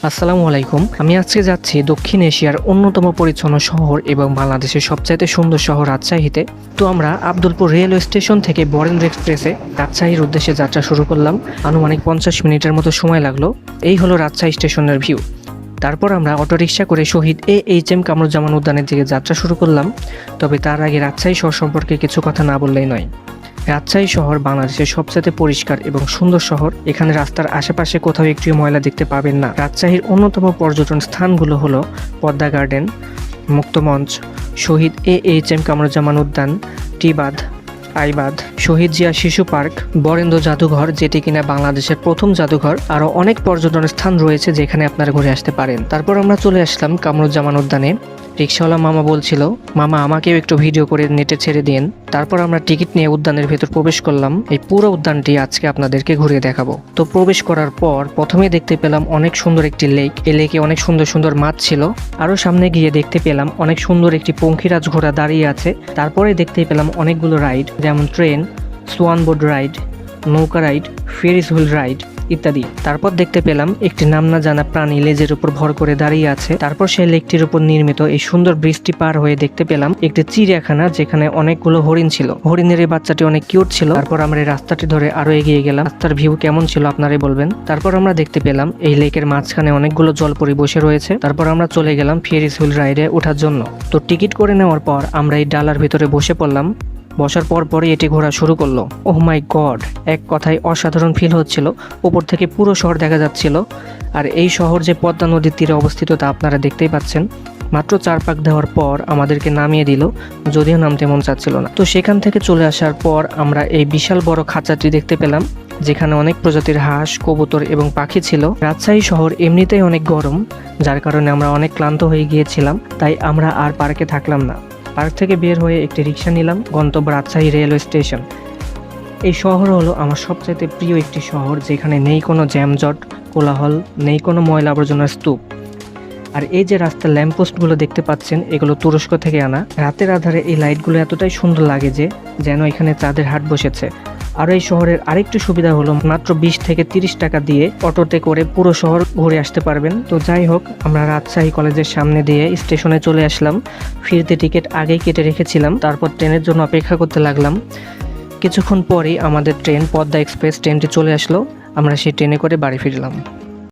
আসসালামু আলাইকুম। আমি আজকে যাচ্ছি দক্ষিণ এশিয়ার অন্যতম পরিচ্ছন্ন শহর এবং বাংলাদেশের সবচাইতে সুন্দর শহর রাজশাহীতে। তো আমরা আব্দুলপুর রেলওয়ে স্টেশন থেকে বরেন্দ্র এক্সপ্রেসে রাজশাহীর উদ্দেশ্যে যাত্রা শুরু করলাম। আনুমানিক 50 মিনিটের মতো সময় লাগলো। এই হলো রাজশাহী স্টেশনের ভিউ। তারপর আমরা অটোরিকশা করে শহীদ AHM কামরুজ্জামান উদ্যানের দিকে যাত্রা শুরু করলাম। তবে তার আগে রাজশাহী শহর সম্পর্কে কিছু কথা না বললেই নয়। রাজশাহী শহর বাংলাদেশের সবচেয়ে পরিষ্কার এবং সুন্দর শহর। এখানে রাস্তার আশেপাশে কোথাও একটিও ময়লা দেখতে পাবেন না। রাজশাহীর অন্যতম পর্যটন স্থানগুলো হলো পদ্মা গার্ডেন, মুক্তমঞ্চ, শহীদ AHM কামরুজ্জামান উদ্যান, টিবাঁধ, আইবাঁধ, শহীদ জিয়া শিশু পার্ক, বরেন্দ্র জাদুঘর, যেটি কিনা বাংলাদেশের প্রথম জাদুঘর। আরও অনেক পর্যটন স্থান রয়েছে যেখানে আপনারা ঘুরে আসতে পারেন। তারপর আমরা চলে আসলাম কামরুজ্জামান উদ্যানে। রিক্সাওয়ালা মামা বলছিল, মামা আমাকেও একটু ভিডিও করে নেটে ছেড়ে দিন। তারপর আমরা টিকিট নিয়ে উদ্যানের ভেতর প্রবেশ করলাম। এই পুরো উদ্যানটি আজকে আপনাদেরকে ঘুরিয়ে দেখাবো। তো প্রবেশ করার পর প্রথমে দেখতে পেলাম অনেক সুন্দর একটি লেক। এই লেকে অনেক সুন্দর সুন্দর মাছ ছিল। আরও সামনে গিয়ে দেখতে পেলাম অনেক সুন্দর একটি পঙ্খিরাজ ঘোড়া দাঁড়িয়ে আছে। তারপরে দেখতে পেলাম অনেকগুলো রাইড, যেমন ট্রেন, সোয়ান বোর্ড রাইড, নৌকা রাইড, ফেরিস হুইল রাইড ইত্যাদি। তারপর দেখতে পেলাম একটি নাম না জানা প্রাণী লেজের উপর ভর করে দাঁড়িয়ে আছে। তারপর সেই লেকটির উপর নির্মিত এই সুন্দর ব্রিজটি পার হয়ে দেখতে পেলাম একটি চিড়িয়াখানা, যেখানে অনেকগুলো হরিণ ছিল। হরিণের এই বাচ্চাটি অনেক কিউট ছিল। তারপর আমরা এই রাস্তাটি ধরে আরো এগিয়ে গেলাম। রাস্তার ভিউ কেমন ছিল আপনারাই বলবেন। তারপর আমরা দেখতে পেলাম এই লেকের মাঝখানে অনেকগুলো জলপরি বসে রয়েছে। তারপর আমরা চলে গেলাম ফেরিস হুইল রাইডে ওঠার জন্য। তো টিকিট করে নেওয়ার পর আমরা এই ডালার ভিতরে বসে পড়লাম। বসার পরই এটি ঘোরা শুরু করলো। ওহ মাই গড, এক কথায় অসাধারণ ফিল হচ্ছিল। উপর থেকে পুরো শহর দেখা যাচ্ছিল। আর এই শহর যে পদ্মা নদীর তীরে অবস্থিত তা আপনারা দেখতেই পাচ্ছেন। মাত্র 4 পাক দেওয়ার পর আমাদেরকে নামিয়ে দিল, যদিও নামতে মন চাচ্ছিল না। তো সেখান থেকে চলে আসার পর আমরা এই বিশাল বড় খাঁচাটি দেখতে পেলাম, যেখানে অনেক প্রজাতির হাঁস, কবুতর এবং পাখি ছিল। রাজশাহী শহর এমনিতেই অনেক গরম, যার কারণে আমরা অনেক ক্লান্ত হয়ে গিয়েছিলাম। তাই আমরা আর পার্কে থাকলাম না। পার্ক থেকে বের হয়ে একটি রিক্সা নিলাম, গন্তব্য রাজশাহী রেলওয়ে স্টেশন। এই শহর হলো আমার সবচাইতে প্রিয় একটি শহর, যেখানে নেই কোনো জ্যামজট, কোলাহল, নেই কোনো ময়লা আবর্জনার স্তূপ। আর এই যে রাস্তার ল্যাম্পপোস্টগুলো দেখতে পাচ্ছেন, এগুলো তুরস্ক থেকে আনা। রাতের আধারে এই লাইটগুলো এতটাই সুন্দর লাগে যে যেন এখানে চাঁদের হাট বসেছে। আর এই শহরের আরেকটি সুবিধা হলো মাত্র 20 থেকে 30 টাকা দিয়ে অটোতে করে পুরো শহর ঘুরে আসতে পারবেন। তো যাই হোক, আমরা রাজশাহী কলেজের সামনে দিয়ে স্টেশনে চলে আসলাম। ফিরতে টিকিট আগেই কেটে রেখেছিলাম। তারপর ট্রেনের জন্য অপেক্ষা করতে লাগলাম। কিছুক্ষণ পরেই আমাদের ট্রেন পদ্মা এক্সপ্রেস ট্রেনটি চলে আসলো। আমরা সেই ট্রেনে করে বাড়ি ফিরলাম।